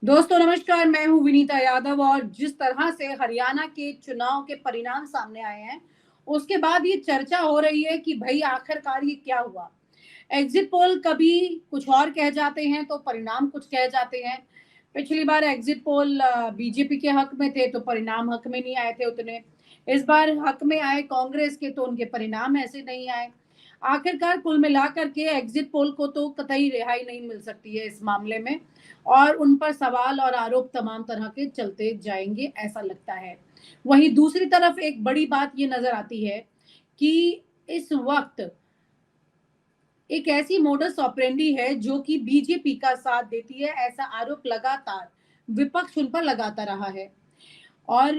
दोस्तों नमस्कार, मैं हूं विनीता यादव। और जिस तरह से हरियाणा के चुनाव के परिणाम सामने आए हैं, उसके बाद ये चर्चा हो रही है कि भाई आखिरकार ये क्या हुआ। एग्जिट पोल कभी कुछ और कह जाते हैं तो परिणाम कुछ कह जाते हैं। पिछली बार एग्जिट पोल बीजेपी के हक में थे तो परिणाम हक में नहीं आए थे उतने। इस बार हक में आए कांग्रेस के तो उनके परिणाम ऐसे नहीं आए। आखिरकार कुल मिलाकर के एग्जिट पोल को तो कतई रिहाई नहीं मिल सकती है इस मामले में, और उन पर सवाल और आरोप तमाम तरह के चलते जाएंगे ऐसा लगता है। वहीं दूसरी तरफ एक बड़ी बात ये नजर आती है कि इस वक्त एक ऐसी मोडस ऑपरेंडी है जो कि बीजेपी का साथ देती है, ऐसा आरोप लगातार विपक्ष उन पर लगाता रहा है। और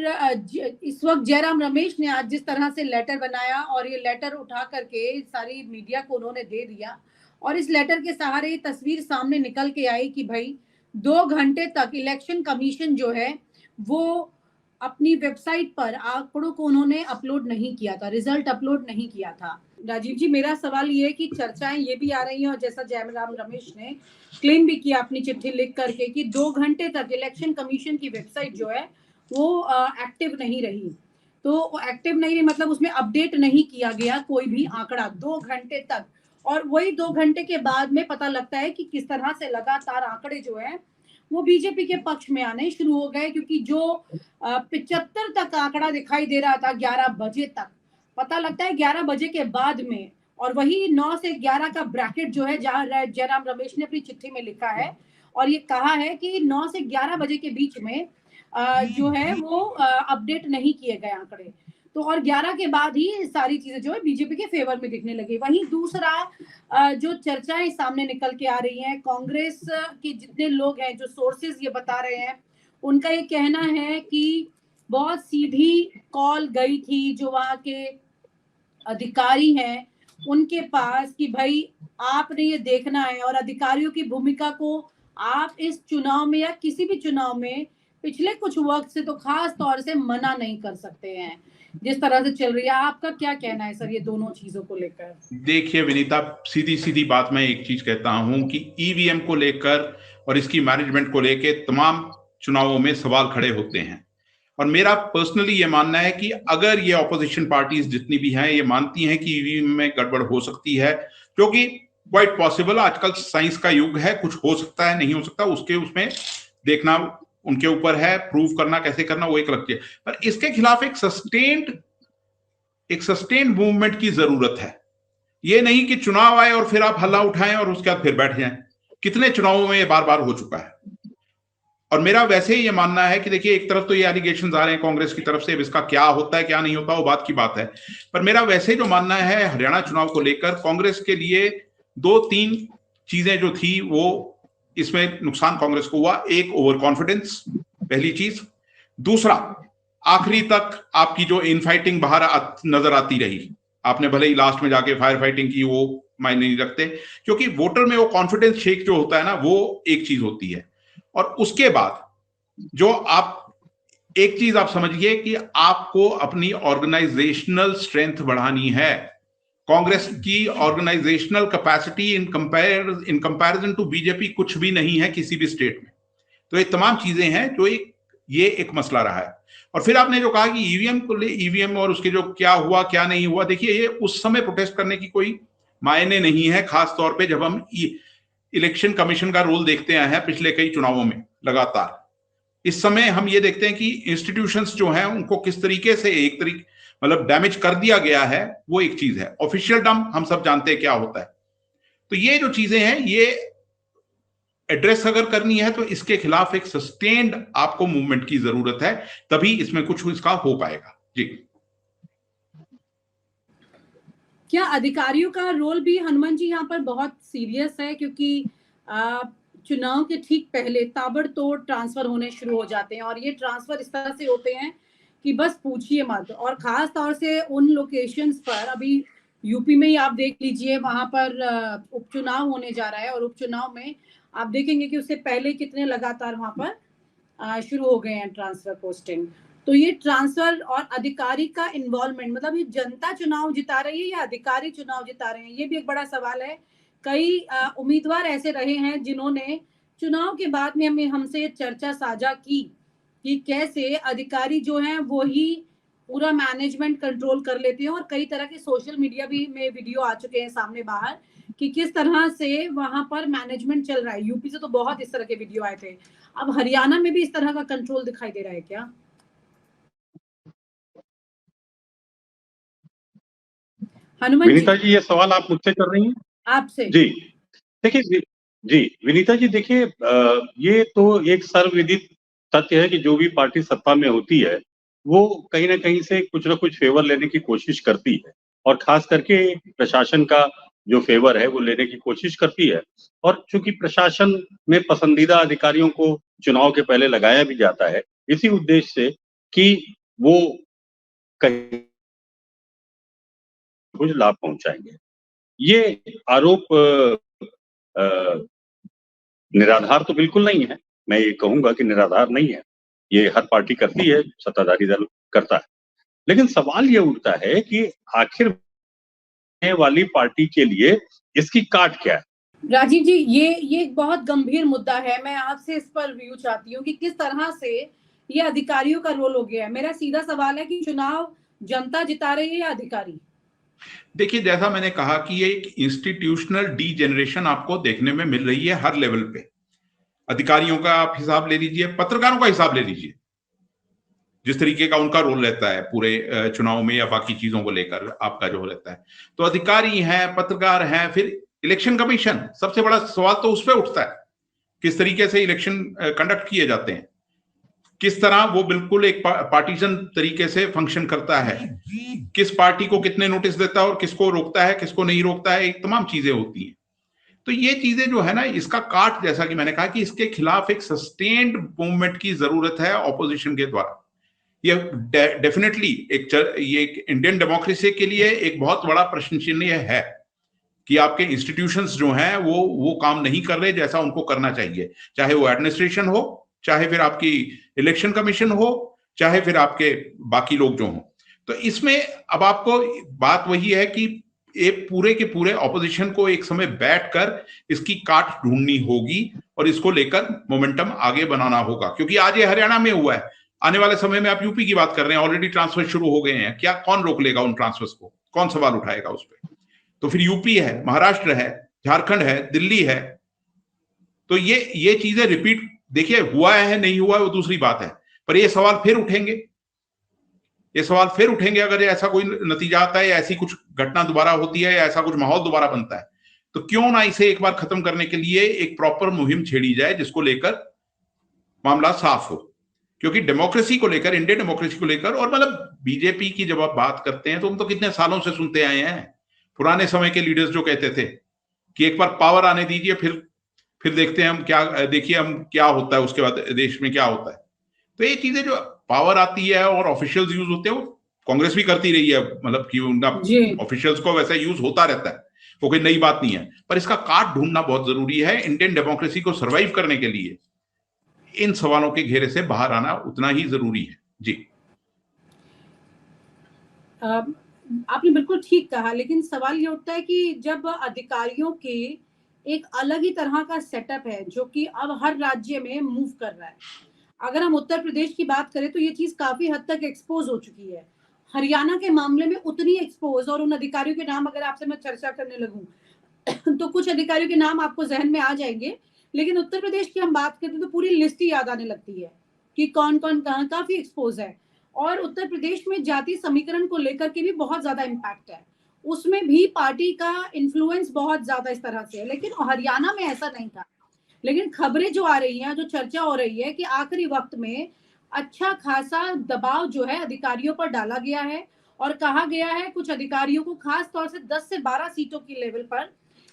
इस वक्त जयराम रमेश ने आज जिस तरह से लेटर बनाया और ये लेटर उठा करके सारी मीडिया को उन्होंने दे दिया, और इस लेटर के सहारे ये तस्वीर सामने निकल के आई कि भाई 2 घंटे तक इलेक्शन कमीशन जो है वो अपनी वेबसाइट पर आंकड़ों को उन्होंने अपलोड नहीं किया था, रिजल्ट अपलोड नहीं किया था। राजीव जी, मेरा सवाल ये है कि चर्चाएं ये भी आ रही हैं, और जैसा जयराम रमेश ने क्लेम भी किया अपनी चिट्ठी लिख करके कि 2 घंटे तक इलेक्शन कमीशन की वेबसाइट जो है वो एक्टिव नहीं रही। तो एक्टिव नहीं रही मतलब उसमें अपडेट नहीं किया गया कोई भी आंकड़ा 2 घंटे तक। और वही 2 घंटे के बाद में पता लगता है कि किस तरह से लगातार आंकड़े जो है वो बीजेपी के पक्ष में आने शुरू हो गए, क्योंकि जो 75 तक आंकड़ा दिखाई दे रहा था 11 बजे तक, पता लगता है 11 बजे के बाद में। और वही 9 से 11 का ब्रैकेट जो है जहां जयराम रमेश ने अपनी चिट्ठी में लिखा है और ये कहा है कि 9 से 11 बजे के बीच में जो है वो अपडेट नहीं किए गए आंकड़े। तो और 11 के बाद ही सारी चीजें जो है बीजेपी के फेवर में दिखने लगी। वहीं दूसरा जो चर्चाएं सामने निकल के आ रही हैं, कांग्रेस के जितने लोग हैं जो सोर्सेज ये बता रहे हैं, उनका ये कहना है कि बहुत सीधी कॉल गई थी जो वहां के अधिकारी हैं उनके पास कि भाई आपने ये देखना है, और अधिकारियों की भूमिका को आप इस चुनाव में या किसी भी चुनाव में पिछले कुछ वक्त से तो खास तौर से मना नहीं कर सकते हैं जिस तरह से चल रही है। आपका क्या कहना है सर ये दोनों चीजों को लेकर? देखिए विनीता, सीधी सीधी बात मैं एक चीज कहता हूं कि ईवीएम को लेकर और इसकी मैनेजमेंट को लेकर तमाम चुनावों में सवाल खड़े होते हैं। और मेरा पर्सनली ये मानना है कि अगर ये ऑपोजिशन पार्टीज जितनी भी हैं ये मानती हैं कि ईवीएम में गड़बड़ हो सकती है, क्योंकि क्वाइट पॉसिबल, आजकल साइंस का युग है, कुछ हो सकता है नहीं हो सकता, उसके उसमें देखना उनके ऊपर है, प्रूव करना कैसे करना वो एक अलग चीज। पर इसके खिलाफ एक सस्टेन्ड मूवमेंट की जरूरत है। ये नहीं कि चुनाव आए और फिर आप हल्ला उठाएं और उसके बाद फिर बैठ जाएं। कितने चुनावों में ये बार बार हो चुका है। और मेरा वैसे ही ये मानना है कि देखिए, एक तरफ तो ये एलिगेशन आ रहे हैं कांग्रेस की तरफ से, इसका क्या होता है क्या नहीं होता वो बात की बात है। पर मेरा वैसे जो मानना है हरियाणा चुनाव को लेकर, कांग्रेस के लिए 2-3 चीजें जो थी वो इसमें नुकसान कांग्रेस को हुआ। एक, ओवर कॉन्फिडेंस, पहली चीज। दूसरा, आखिरी तक आपकी जो इनफाइटिंग बाहर नजर आती रही, आपने भले ही लास्ट में जाके फायर फाइटिंग की, वो मायने नहीं रखते, क्योंकि वोटर में वो कॉन्फिडेंस शेक जो होता है ना, वो एक चीज होती है। और उसके बाद जो आप एक चीज आप समझिए कि आपको अपनी ऑर्गेनाइजेशनल स्ट्रेंथ बढ़ानी है। कांग्रेस की organisational capacity in comparison to BJP कुछ भी नहीं है किसी भी स्टेट में। तो ये तमाम चीजें हैं जो ये एक मसला रहा है। और फिर आपने जो कहा कि ईवीएम और उसके जो क्या हुआ क्या नहीं हुआ, देखिए ये उस समय प्रोटेस्ट करने की कोई मायने नहीं है, खास तौर पे जब हम इलेक्शन कमीशन का रोल देखते आए हैं पिछले कई चुनावों में लगातार। इस समय हम ये देखते हैं कि इंस्टीट्यूशंस जो हैं उनको किस तरीके से एक तरीके मतलब डैमेज कर दिया गया है, वो एक चीज है। ऑफिशियल डम हम सब जानते हैं क्या होता है। तो ये जो चीजें हैं ये एड्रेस अगर करनी है तो इसके खिलाफ एक सस्टेन्ड आपको मूवमेंट की जरूरत है, तभी इसमें कुछ इसका हो पाएगा। जी। क्या अधिकारियों का रोल भी हनुमान जी यहाँ पर बहुत सीरियस है? क्योंकि चुनाव के ठीक पहले ताबड़तोड़ ट्रांसफर होने शुरू हो जाते हैं, और ये ट्रांसफर इस तरह से होते हैं कि बस पूछिए मत। और खास तौर से उन लोकेशंस पर, अभी यूपी में ही आप देख लीजिए, वहां पर उपचुनाव होने जा रहा है, और उपचुनाव में आप देखेंगे कि उससे पहले कितने लगातार वहां पर शुरू हो गए हैं ट्रांसफर पोस्टिंग। तो ये ट्रांसफर और अधिकारी का इन्वॉल्वमेंट, मतलब ये जनता चुनाव जिता रही है या अधिकारी चुनाव जिता रहे हैं, ये भी एक बड़ा सवाल है। कई उम्मीदवार ऐसे रहे हैं जिन्होंने चुनाव के बाद में हमें हमसे ये चर्चा साझा की कि कैसे अधिकारी जो हैं वो ही पूरा मैनेजमेंट कंट्रोल कर लेते हैं, और कई तरह के सोशल मीडिया भी में वीडियो आ चुके हैं सामने बाहर कि किस तरह से वहां पर मैनेजमेंट चल रहा है। यूपी से तो बहुत इस तरह के वीडियो आए थे, अब हरियाणा में भी इस तरह का कंट्रोल दिखाई दे रहा है क्या? हनुमान विनीता जी, ये सवाल आप मुझसे कर रही हैं? आपसे। जी देखिए, जी विनीता जी, देखिए, ये तो एक सर्वविदित तथ्य है कि जो भी पार्टी सत्ता में होती है वो कहीं ना कहीं से कुछ ना कुछ फेवर लेने की कोशिश करती है, और खास करके प्रशासन का जो फेवर है वो लेने की कोशिश करती है। और चूंकि प्रशासन में पसंदीदा अधिकारियों को चुनाव के पहले लगाया भी जाता है इसी उद्देश्य से कि वो कहीं कुछ लाभ पहुंचाएंगे। ये आरोप निराधार तो बिल्कुल नहीं है। मैं ये कहूंगा कि निराधार नहीं है, ये हर पार्टी करती है, सत्ताधारी दल करता है। लेकिन सवाल ये उठता है कि आखिर वाली पार्टी के लिए इसकी काट क्या है? राजीव जी, ये एक बहुत गंभीर मुद्दा है। मैं आपसे इस पर व्यू चाहती हूँ कि किस तरह से ये अधिकारियों का रोल हो गया है। मेरा सीधा सवाल है कि चुनाव जनता जिता रही है या अधिकारी? देखिए, जैसा मैंने कहा कि ये एक इंस्टीट्यूशनल डीजेनरेशन आपको देखने में मिल रही है हर लेवल पे। अधिकारियों का आप हिसाब ले लीजिए, पत्रकारों का हिसाब ले लीजिए, जिस तरीके का उनका रोल रहता है पूरे चुनाव में या बाकी चीजों को लेकर आपका जो रहता है। तो अधिकारी हैं, पत्रकार हैं, फिर इलेक्शन कमीशन, सबसे बड़ा सवाल तो उस पर उठता है, किस तरीके से इलेक्शन कंडक्ट किए जाते हैं, किस तरह वो बिल्कुल एक पार्टीजन तरीके से फंक्शन करता है, किस पार्टी को कितने नोटिस देता है और किसको रोकता है, किसको नहीं रोकता है, एक तमाम चीजें होती हैं। तो ये चीजें जो है ना, इसका काट, जैसा कि मैंने कहा कि इसके खिलाफ एक सस्टेन्ड मूवमेंट की जरूरत है ऑपोजिशन के द्वारा। ये डेफिनेटली ये एक इंडियन डेमोक्रेसी के लिए एक बहुत बड़ा प्रश्न चिन्ह है कि आपके इंस्टीट्यूशंस जो हैं वो काम नहीं कर रहे जैसा उनको करना चाहिए, चाहे वो एडमिनिस्ट्रेशन हो, चाहे फिर आपकी इलेक्शन कमीशन हो, चाहे फिर आपके बाकी लोग जो हों। तो इसमें अब आपको बात वही है कि एक पूरे के पूरे ऑपोजिशन को एक समय बैठकर इसकी काट ढूंढनी होगी और इसको लेकर मोमेंटम आगे बनाना होगा, क्योंकि आज ये हरियाणा में हुआ है, आने वाले समय में आप यूपी की बात कर रहे हैं, ऑलरेडी ट्रांसफर शुरू हो गए हैं, क्या कौन रोक लेगा उन ट्रांसफर्स को, कौन सवाल उठाएगा उस पर? तो फिर यूपी है, महाराष्ट्र है, झारखंड है, दिल्ली है। तो ये चीजें रिपीट, देखिए हुआ है नहीं हुआ है वो दूसरी बात है, पर ये सवाल फिर उठेंगे, ये सवाल फिर उठेंगे अगर ऐसा कोई नतीजा आता है या ऐसी कुछ घटना दोबारा होती है या ऐसा कुछ माहौल दोबारा बनता है, तो क्यों ना इसे एक बार खत्म करने के लिए एक प्रॉपर मुहिम छेड़ी जाए जिसको लेकर मामला साफ हो। क्योंकि डेमोक्रेसी को लेकर, इंडियन डेमोक्रेसी को लेकर, और मतलब बीजेपी की जब आप बात करते हैं तो हम तो कितने सालों से सुनते आए हैं, पुराने समय के लीडर्स जो कहते थे कि एक बार पावर आने दीजिए, फिर देखते हैं हम क्या, देखिए हम क्या होता है उसके बाद देश में क्या होता है। तो ये चीजें जो पावर आती है और ऑफिशियल्स यूज होते हैं, वो कांग्रेस भी करती रही है, मतलब कि उनका ऑफिशियल्स को वैसा यूज होता रहता है, वो कोई नई बात नहीं है। पर इसका काट ढूंढना बहुत जरूरी है इंडियन डेमोक्रेसी को सर्वाइव करने के लिए। इन सवालों के घेरे से बाहर आना उतना ही जरूरी है। जी, आपने बिल्कुल ठीक कहा, लेकिन सवाल ये उठता है कि जब अधिकारियों के एक अलग ही तरह का सेटअप है जो कि अब हर राज्य में मूव कर रहा है। अगर हम उत्तर प्रदेश की बात करें तो ये चीज काफी हद तक एक्सपोज हो चुकी है। हरियाणा के मामले में उतनी एक्सपोज, और उन अधिकारियों के नाम अगर आपसे मैं चर्चा करने लगूं तो कुछ अधिकारियों के नाम आपको जहन में आ जाएंगे, लेकिन उत्तर प्रदेश की हम बात करते हैं तो पूरी लिस्ट ही याद आने लगती है कि कौन कौन कहाँ काफी एक्सपोज है। और उत्तर प्रदेश में जाति समीकरण को लेकर के भी बहुत ज्यादा इम्पैक्ट है, उसमें भी पार्टी का इन्फ्लुएंस बहुत ज्यादा इस तरह से है, लेकिन हरियाणा में ऐसा नहीं था। लेकिन खबरें जो आ रही हैं, जो चर्चा हो रही है कि आखिरी वक्त में अच्छा खासा दबाव जो है अधिकारियों पर डाला गया है, और कहा गया है कुछ अधिकारियों को खास तौर से 10 से 12 सीटों की लेवल पर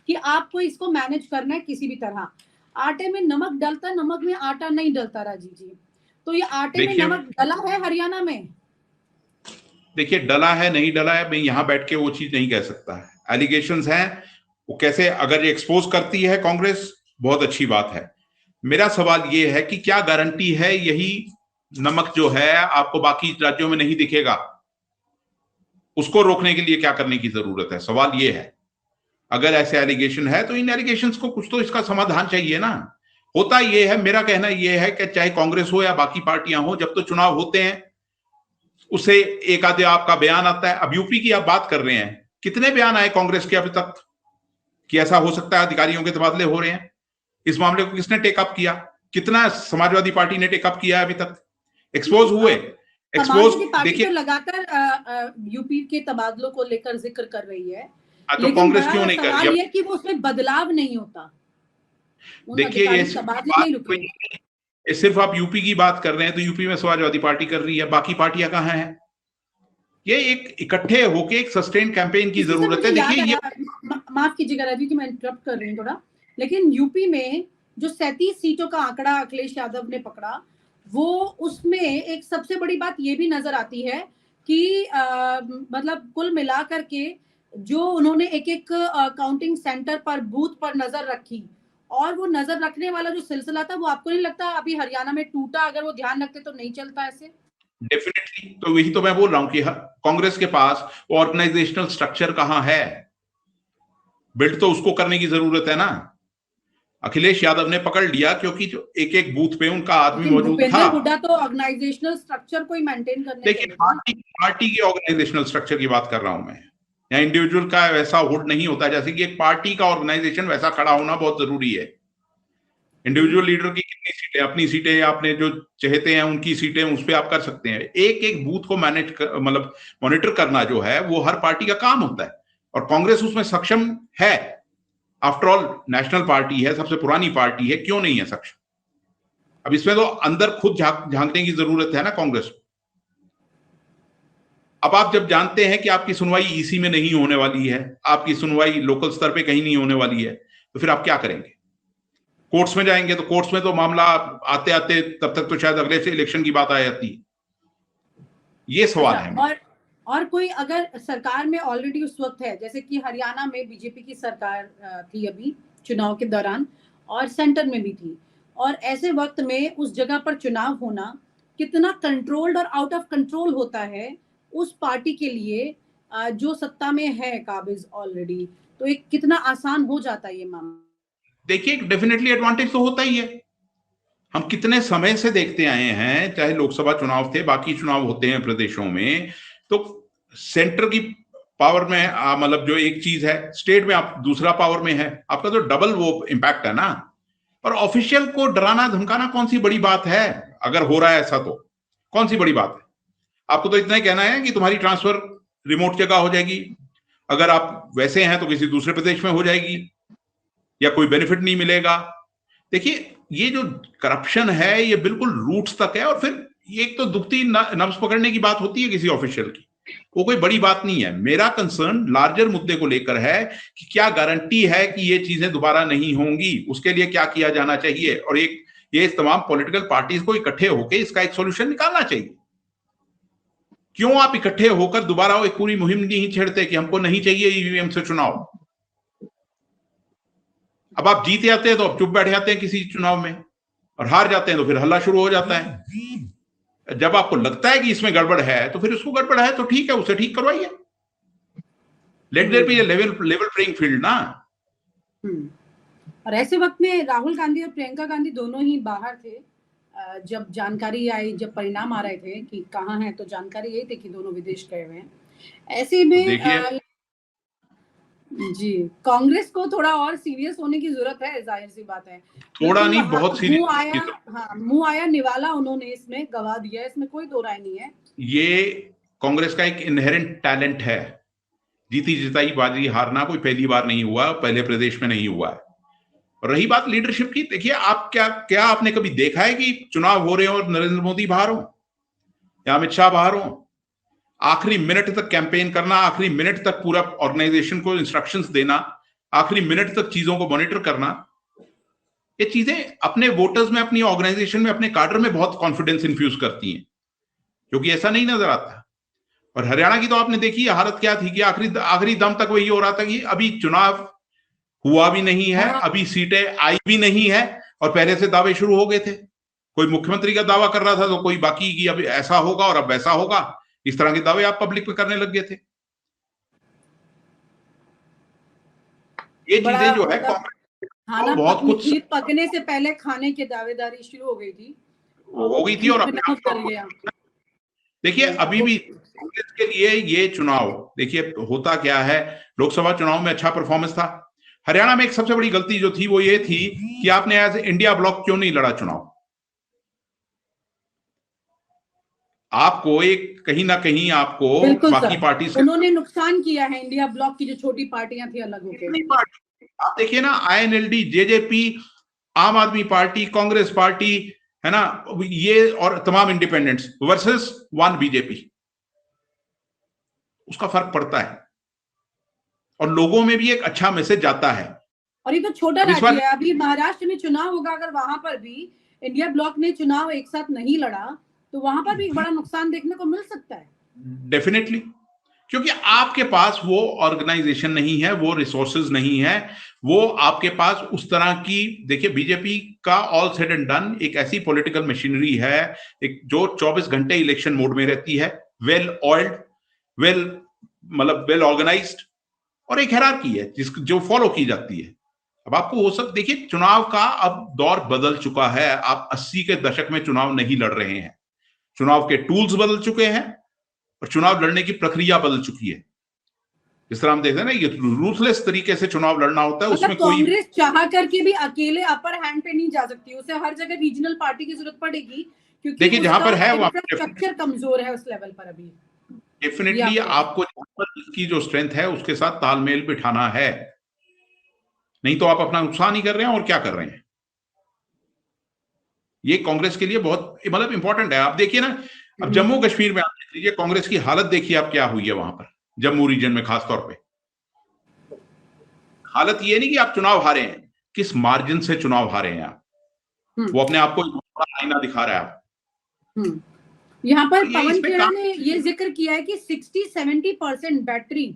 कि आपको इसको मैनेज करना है किसी भी तरह। आटे में नमक डलता, नमक में आटा नहीं डलता राजीव जी। तो ये आटे में नमक डला है हरियाणा में? देखिए, डला है नहीं डला है, मैं यहां बैठ के वो चीज नहीं कह सकता है। एलिगेशंस हैं, वो कैसे अगर एक्सपोज करती है कांग्रेस, बहुत अच्छी बात है। मेरा सवाल ये है कि क्या गारंटी है यही नमक जो है आपको बाकी राज्यों में नहीं दिखेगा? उसको रोकने के लिए क्या करने की जरूरत है, सवाल ये है। अगर ऐसे एलिगेशन है तो इन एलिगेशंस को कुछ तो इसका समाधान चाहिए ना। होता ये है, मेरा कहना ये है कि चाहे कांग्रेस हो या बाकी पार्टियां हो, जब तो चुनाव होते हैं उससे एक आधे आपका बयान आता है। अब यूपी की आप बात कर रहे हैं, कितने बयान आए कांग्रेस के अभी तक कि ऐसा हो सकता है, अधिकारियों के तबादले हो रहे हैं? इस मामले को किसने टेकअप किया? कितना समाजवादी पार्टी ने टेकअप किया अभी तक? एक्सपोज हुए? समाजवादी पार्टी तो लगातार यूपी के तबादलों को लेकर जिक्र कर रही है, तो लेकिन कांग्रेस बड़ा क्यों नहीं कर सवाल रही? ये कि वो उसमें बदलाव नहीं होता। देखिए, ये सिर्फ आप यूपी की बात कर रहे हैं, तो यूपी में समाजवादी पार्टी कर रही है, बाकी पार्टियां कहां हैं? ये एक इकट्ठे होके एक सस्टेन कैंपेन की जरूरत है। देखिए, ये माफ कीजिएगा राजू कि मैं इंटरप्ट कर रही हूँ थोड़ा, लेकिन यूपी में जो 37 सीटों का आंकड़ा अखिलेश यादव ने पकड़ा, वो उसमें एक सबसे बड़ी बात ये भी नजर आती है कि मतलब कुल मिलाकर के जो उन्होंने एक एक काउंटिंग सेंटर पर, बूथ पर नजर रखी, और वो नजर रखने वाला जो सिलसिला था, वो आपको नहीं लगता अभी हरियाणा में टूटा? अगर वो ध्यान रखते तो नहीं चलता ऐसे। डेफिनेटली, तो वही तो मैं बोल रहा हूं कि कांग्रेस के पास ऑर्गेनाइजेशनल स्ट्रक्चर कहां है? बिल्ड तो उसको करने की जरूरत है ना। अखिलेश यादव ने पकड़ लिया क्योंकि जो एक एक बूथ पे उनका आदमी मौजूद था। हुड्डा तो ऑर्गेनाइजेशनल स्ट्रक्चर को ही मेंटेन करने, देखिए, पार्टी की ऑर्गेनाइजेशनल स्ट्रक्चर की बात कर रहा हूं मैं, या इंडिविजुअल का वैसा हुड नहीं होता। जैसे कि एक पार्टी का ऑर्गेनाइजेशन वैसा खड़ा होना बहुत जरूरी है। इंडिविजुअल लीडर की कितनी सीटें, अपनी सीटें, आपने जो चाहते हैं उनकी सीटें, उस पर आप कर सकते हैं। एक एक बूथ को मैनेज मतलब मॉनिटर करना जो है, वो हर पार्टी का काम होता है, और कांग्रेस उसमें सक्षम है। आफ्टर ऑल नेशनल पार्टी है, सबसे पुरानी पार्टी है, क्यों नहीं है सक्षम? अब इसमें तो अंदर खुद झांकने की जरूरत है ना कांग्रेस को। अब आप जब जानते हैं कि आपकी सुनवाई ईसी में नहीं होने वाली है, आपकी सुनवाई लोकल स्तर पे कहीं नहीं होने वाली है, तो फिर आप क्या करेंगे? कोर्ट्स में जाएंगे, तो कोर्ट्स में तो मामला आते आते तब तक तो शायद अगले से इलेक्शन की बात आ जाती है। ये सवाल है। और कोई अगर सरकार में ऑलरेडी उस वक्त है, जैसे कि हरियाणा में बीजेपी की सरकार थी अभी चुनाव के दौरान, और सेंटर में भी थी, और ऐसे वक्त में उस जगह पर चुनाव होना कितना कंट्रोल्ड और आउट ऑफ कंट्रोल होता है उस पार्टी के लिए जो सत्ता में है काबिज ऑलरेडी, तो एक कितना आसान हो जाता है ये मामला। देखिए, डेफिनेटली एडवांटेज तो होता ही है। हम कितने समय से देखते आए हैं, चाहे लोकसभा चुनाव थे, बाकी चुनाव होते हैं प्रदेशों में, तो सेंटर की पावर में मतलब जो एक चीज है, स्टेट में आप दूसरा पावर में है, आपका तो डबल वो इम्पैक्ट है ना। और ऑफिशियल को डराना धमकाना कौन सी बड़ी बात है? अगर हो रहा है ऐसा तो कौन सी बड़ी बात है? आपको तो इतना ही कहना है कि तुम्हारी ट्रांसफर रिमोट जगह हो जाएगी, अगर आप वैसे हैं तो किसी दूसरे प्रदेश में हो जाएगी, या कोई बेनिफिट नहीं मिलेगा। देखिए, ये जो करप्शन है ये बिल्कुल रूट्स तक है। और फिर एक तो दुखती नब्ज पकड़ने की बात होती है किसी ऑफिशियल की, वो कोई बड़ी बात नहीं है। मेरा कंसर्न लार्जर मुद्दे को लेकर है कि क्या गारंटी है कि ये चीजें दोबारा नहीं होंगी, उसके लिए क्या किया जाना चाहिए। और ये तमाम पॉलिटिकल पार्टीज को इकट्ठे होकर इसका एक सोल्यूशन निकालना चाहिए। क्यों आप इकट्ठे होकर दोबारा एक पूरी मुहिम नहीं छेड़ते कि हमको नहीं चाहिए ईवीएम से चुनाव? अब आप जीत जाते हैं तो आप चुप बैठ जाते हैं किसी चुनाव में, और हार जाते हैं तो फिर हल्ला शुरू हो जाता है। जब आपको लगता है कि इसमें गड़बड़ है तो फिर उसको गड़बड़ है तो ठीक है, उसे ठीक करवाइए। Let there be a level playing field ना। और ऐसे वक्त में राहुल गांधी और प्रियंका गांधी दोनों ही बाहर थे जब जानकारी आई, जब परिणाम आ रहे थे कि कहाँ हैं, तो जानकारी यही थी कि दोनों विदेश गए हुए हैं। ऐसे में जी, कांग्रेस को थोड़ा और सीरियस होने की जरूरत है, जाहिर सी बात है। थोड़ा नहीं, बहुत सीरियस। मुंह आया निवाला उन्होंने इसमें गवा दिया, इसमें कोई दो राय नहीं है। ये कांग्रेस का एक इनहेरेंट टैलेंट है। जीती जिताई बाजी हारना कोई पहली बार नहीं हुआ, पहले प्रदेश में नहीं हुआ है। रही बात लीडरशिप की, देखिए, आप क्या आपने कभी देखा है कि चुनाव हो रहे हो और नरेंद्र मोदी बाहर हो या अमित शाह बाहर हो? आखिरी मिनट तक कैंपेन करना, आखिरी मिनट तक पूरा ऑर्गेनाइजेशन को इंस्ट्रक्शंस देना, आखिरी मिनट तक चीजों को मॉनिटर करना, ये चीजें अपने वोटर्स में, अपनी ऑर्गेनाइजेशन में, अपने कार्डर में बहुत कॉन्फिडेंस इन्फ्यूज करती हैं, क्योंकि ऐसा नहीं नजर आता। और हरियाणा की तो आपने देखी हालत क्या थी कि आखिरी दम तक वही हो रहा था कि अभी चुनाव हुआ भी नहीं है, अभी सीटें आई भी नहीं है, और पहले से दावे शुरू हो गए थे। कोई मुख्यमंत्री का दावा कर रहा था तो कोई बाकी की अब ऐसा होगा और अब वैसा होगा, इस तरह के दावे आप पब्लिक पे करने लग गए थे। ये चीजें जो है खाना बहुत कुछ खीर पकने से पहले खाने की दावेदारी शुरू हो गई थी और अपने आप कर गया। देखिए अभी भी कांग्रेस के लिए ये चुनाव, देखिए होता क्या है, लोकसभा चुनाव में अच्छा परफॉर्मेंस था। हरियाणा में एक सबसे बड़ी गलती जो थी वो ये थी कि आपने एज इंडिया ब्लॉक क्यों नहीं लड़ा चुनाव। आपको एक कहीं ना कहीं आपको बाकी पार्टी से उन्होंने नुकसान किया है। इंडिया ब्लॉक की जो छोटी पार्टियां थी अलग होकर, आप देखिए ना, INLD, जेजेपी, आम आदमी पार्टी, कांग्रेस पार्टी, है ना, ये और तमाम इंडिपेंडेंट्स वर्सेस 1 बीजेपी, उसका फर्क पड़ता है और लोगों में भी एक अच्छा मैसेज जाता है। और ये तो छोटा राज्य है। अभी महाराष्ट्र में चुनाव होगा, अगर वहां पर भी इंडिया ब्लॉक ने चुनाव एक साथ नहीं लड़ा तो वहां पर भी एक बड़ा नुकसान देखने को मिल सकता है। डेफिनेटली, क्योंकि आपके पास वो ऑर्गेनाइजेशन नहीं है, वो रिसोर्सेज नहीं है, वो आपके पास उस तरह की, देखिए बीजेपी का ऑल सेड एंड डन एक ऐसी पॉलिटिकल मशीनरी है एक जो 24 घंटे इलेक्शन मोड में रहती है, वेल ऑयल्ड, वेल ऑर्गेनाइज्ड, और एक हायरार्की है जो फॉलो की जाती है। अब आपको हो सकता, देखिए चुनाव का अब दौर बदल चुका है। आप 80 के दशक में चुनाव नहीं लड़ रहे हैं, चुनाव के टूल्स बदल चुके हैं और चुनाव लड़ने की प्रक्रिया बदल चुकी है। जिस तरह हम देखते हैं ना, ये रूथलेस तरीके से चुनाव लड़ना होता है, उसमें कोई कांग्रेस चाह करके भी अकेले अपर हैंड पे नहीं जा सकती, उसे हर जगह रीजनल पार्टी की जरूरत पड़ेगी, क्योंकि देखिए जहां पर है वहां स्ट्रक्चर कमजोर है उस लेवल पर। अभी डेफिनेटली आपको इसकी जो स्ट्रेंथ है उसके साथ तालमेल बिठाना है, नहीं तो आप अपना नुकसान ही कर रहे हैं और क्या कर रहे हैं। ये कांग्रेस के लिए बहुत इंपॉर्टेंट है। आप देखिए ना, अब जम्मू कश्मीर में आप देख लीजिए, कांग्रेस की हालत देखिए आप क्या हुई है वहां पर, जम्मू रीजन में खासतौर पे। हालत ये नहीं कि आप चुनाव हारे हैं, किस मार्जिन से चुनाव हारे हैं आप, वो अपने आप को बड़ा आईना दिखा रहा है आप। यहाँ पर पवन खेड़ा ने ये जिक्र किया है कि 60-70% बैटरी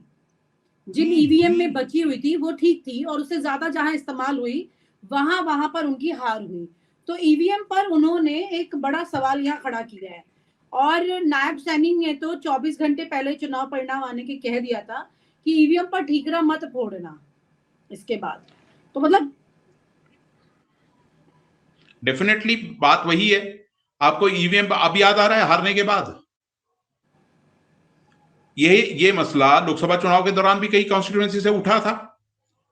जिन ईवीएम में बची हुई थी वो ठीक थी और उससे ज्यादा जहां इस्तेमाल हुई वहां पर उनकी हार हुई। तो ईवीएम पर उन्होंने एक बड़ा सवाल यहाँ खड़ा किया है। और नायब सैनी ने तो 24 घंटे पहले चुनाव परिणाम आने के कह दिया था कि ईवीएम पर ठीकरा मत फोड़ना। इसके बाद तो मतलब डेफिनेटली बात वही है। आपको ईवीएम अब याद आ रहा है हारने के बाद, ये मसला लोकसभा चुनाव के दौरान भी कई कॉन्स्टिट्यूएंसी से उठा था,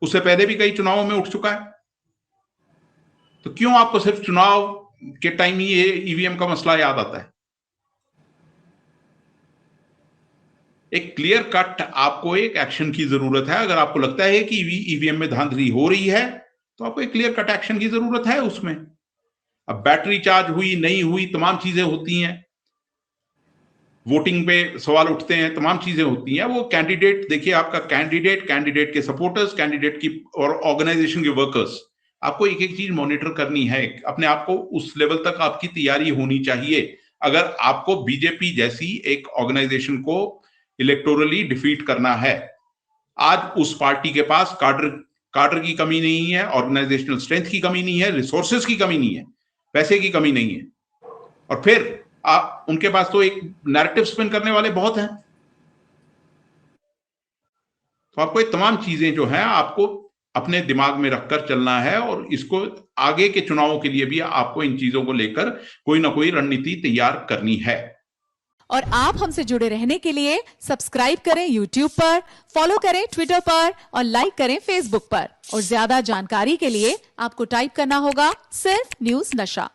उससे पहले भी कई चुनावों में उठ चुका है। तो क्यों आपको सिर्फ चुनाव के टाइम ही ये ईवीएम का मसला याद आता है? एक क्लियर कट आपको एक एक्शन की जरूरत है। अगर आपको लगता है कि ईवीएम में धांधली हो रही है तो आपको एक क्लियर कट एक्शन की जरूरत है उसमें। अब बैटरी चार्ज हुई नहीं हुई, तमाम चीजें होती हैं, वोटिंग पे सवाल उठते हैं, तमाम चीजें होती हैं। वो कैंडिडेट देखिए, आपका कैंडिडेट के सपोर्टर्स, कैंडिडेट की और ऑर्गेनाइजेशन के वर्कर्स, आपको एक एक चीज मॉनिटर करनी है। अपने आप को उस लेवल तक आपकी तैयारी होनी चाहिए। अगर आपको बीजेपी जैसी एक ऑर्गेनाइजेशन को इलेक्टोरली डिफीट करना है, आज उस पार्टी के पास कार्डर की कमी नहीं है, ऑर्गेनाइजेशनल स्ट्रेंथ की कमी नहीं है, रिसोर्सेज की कमी नहीं है, पैसे की कमी नहीं है, और फिर उनके पास तो एक नैरेटिव स्पिन करने वाले बहुत हैं। तो आपको ये तमाम चीजें जो है आपको अपने दिमाग में रखकर चलना है, और इसको आगे के चुनावों के लिए भी आपको इन चीजों को लेकर कोई ना कोई रणनीति तैयार करनी है। और आप हमसे जुड़े रहने के लिए सब्सक्राइब करें YouTube पर, फॉलो करें Twitter पर और लाइक करें Facebook पर। और ज्यादा जानकारी के लिए आपको टाइप करना होगा सिर्फ न्यूज़ नशा।